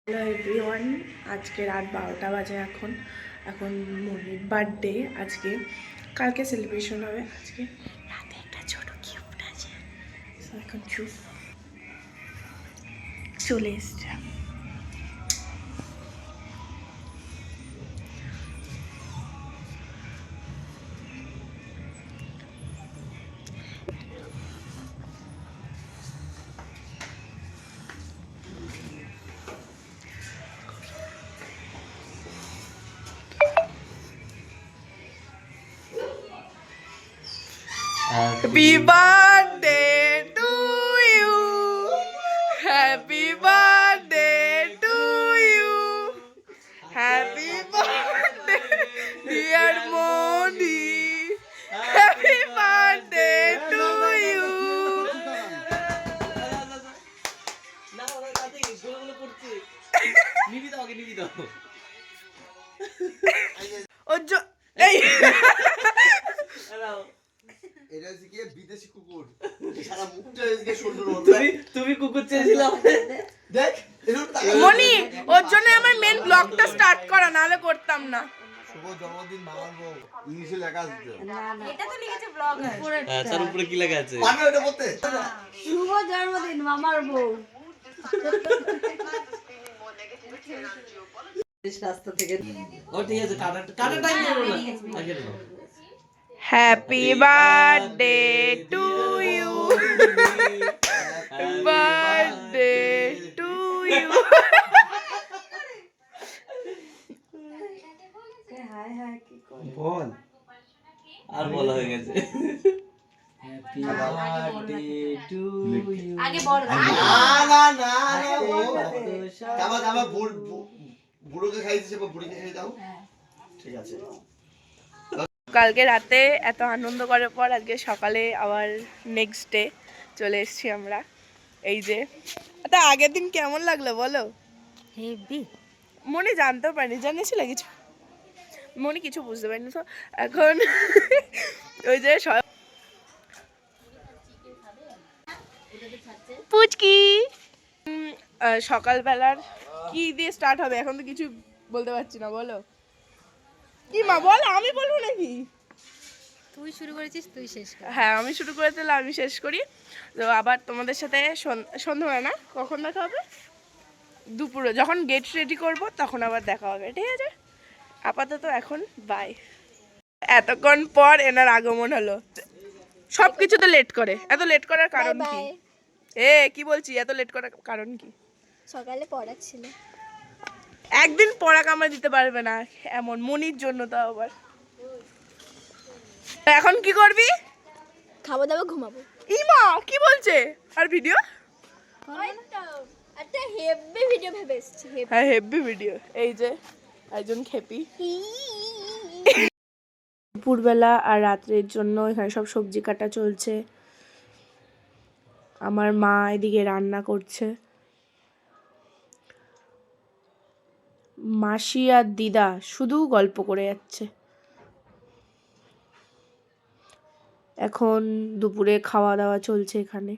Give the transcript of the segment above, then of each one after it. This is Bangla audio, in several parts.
হ্যালো এভরিওয়ান, আজকে রাত 12টা বাজে। এখন মনির বার্থডে। আজকে কালকে সেলিব্রেশন হবে, আজকে রাতে একটা ছোট গিফট আছে। এখন চলে এসছে। Happy birthday to you. Happy birthday to you. Happy birthday, dear Moni. Happy birthday to you. এই এটা হচ্ছে কি বিদেশি কুকুর সারা মুখটা এদিকে সুন্দর মতো তুমি কুকুর চেয়েছিলাম দেখ মনি ওর জন্য আমার মেন ব্লগটা স্টার্ট করা, নাহলে করতাম না। শুভ জন্মদিন মামার বউ ইংলিশে লেখা আছে না এটা তো লিখেছে ব্লগার হ্যাঁ তার উপরে কি লেখা আছে পারবে এটা বলতে শুভ জন্মদিন মামার বউ রাস্তা থেকে ও ঠিক আছে কাটা টাইম করো না আগে নাও happy birthday to you, birthday to you. Hi hi কি করে বল আর বলা হয়ে গেছে হ্যাপি বার্থডে টু ইউ আগে বল না কাবা বুড়োকে খাইছে সে বুড়িকে খাই দাও ঠিক আছে। কালকে রাতে এত আনন্দ করার পর আজকে সকালে আবার নেক্সট ডে চলে এসেছি আমরা। এই যে তা আগের দিন কেমন লাগলো বলো? হেভি মনে জানতেও পারিনি, জানিয়েছিল কিছু মনে কিছু বুঝতে পারিনি। তো এখন ওই যে পুচকি সকালবেলার কি দিয়ে স্টার্ট হবে এখন তো কিছু বলতে পারছি না। বলো কি মা, বল। আমি বলবো নাকি? তুই শুরু করেছিস তুই শেষ কর। হ্যাঁ আমি শুরু করে দিলে আমি শেষ করি। তো আবার তোমাদের সাথে সন্ধ্যাবেলা না, কখন দেখা হবে? দুপুরে যখন গেট রেডি করব তখন আবার দেখা হবে, ঠিক আছে? আপাতত এখন বাই। এতক্ষণ পর এনার আগমন হলো। সব কিছুতে লেট করে, এত লেট করার কারণ কি? কি বলছি, এত লেট করার কারণ কি? সকালে পড়া ছিল। একদিন পড়া কামড়ে দিতে পারবে না এমন, মনির জন্য তো আবার। এখন কি করবি? খাওয়া দাওয়া ঘুমাবো। ইমা কি বলছে? আর ভিডিও? একটা হেভি ভিডিও ভেবে এসেছি। হ্যাঁ হেভি ভিডিও। এই যে একজন খেপি। দুপুরবেলা আর রাত্রের জন্য এখানে সব সবজি কাটা চলছে। আমার মা এদিকে রান্না করছে। মাসি আর দিদা শুধু গল্প করে যাচ্ছে। এখন দুপুরে খাওয়া দাওয়া চলছে এখানে।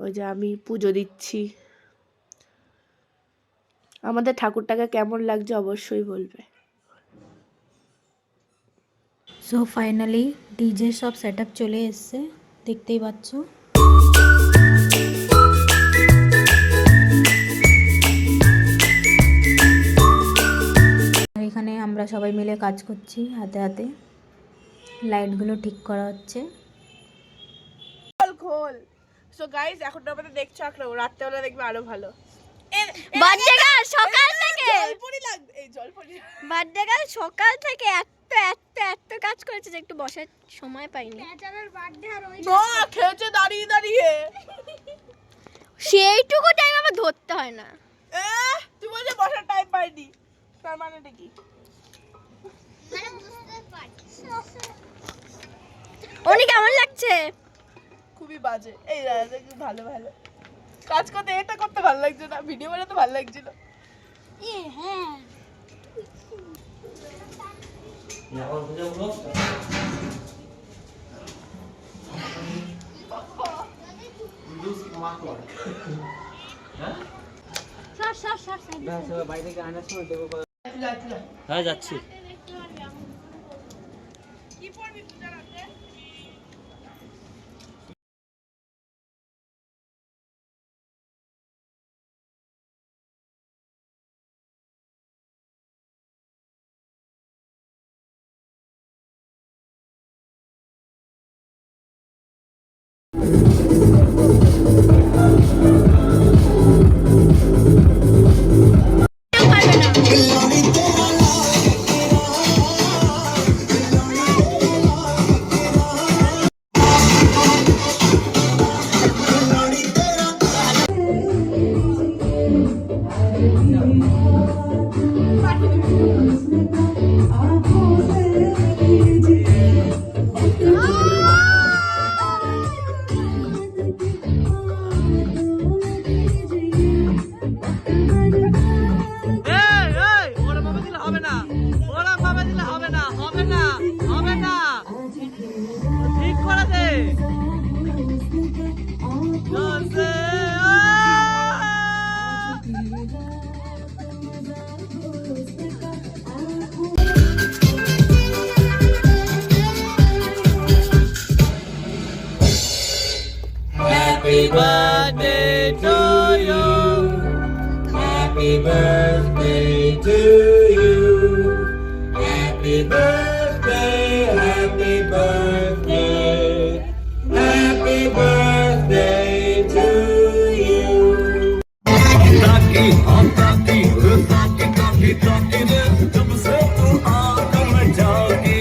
ওই যে আমি পুজো দিচ্ছি। আমাদের ঠাকুরটাকে কেমন লাগছে অবশ্যই বলবে। সো ফাইনালি ডিজে সব সেট আপ চলে এসছে, দেখতেই পাচ্ছ। এখানে আমরা সবাই মিলে কাজ করছি হাতে হাতে, লাইটগুলো ঠিক করা হচ্ছে। খোল। সো গাইস এখন তো আমাদের দেখছো আঁকড়াও, রাত্রেবেলা দেখবে আরো ভালো। বার্থডে গার্ল সকাল থেকে জলপরি লাগবে, এই জলপরি। বার্থডে গার্ল সকাল থেকে এত কাজ করেছে যে একটু বসার সময় পাইনি। না খেয়েছে দাঁড়িয়ে দাঁড়িয়ে। সেইটুকু টাইম আমার ধরতে হয় না। তুই বলছে বসার টাইম পাইনি, তার মানেটা কি? উনি কেমন লাগছে? খুবই বাজে। এই ভালো ভালো কাজ করতে, এটা করতে ভালো লাগছে না, ভিডিও বানাতে ভালো লাগছিল। হ্যাঁ এখন বুঝে বলো লুজ মার্ক হ্যাঁ হ্যাঁ যাচ্ছি। কি পড়বি পূজার রাতে? ওরা ভাবে দিলে হবে না, ওরা ভাবে দিলে হবে না, হবে না, হবে না, ঠিক করে দে। Jose, Happy birthday to you. Happy birthday to you. Happy birthday, happy birthday. Happy birthday to you. Taki, taki, taki, taki, taki, jab se tu aag mein jaagi.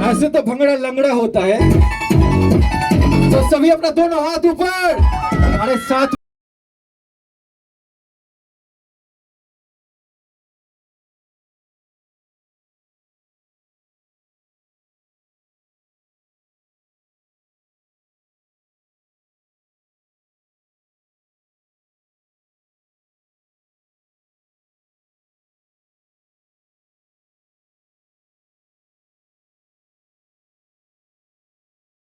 ऐसे तो भंगड़ा लंगड़ा होता है। तो सभी अपना दोनों हाथ ऊपर, अरे साथ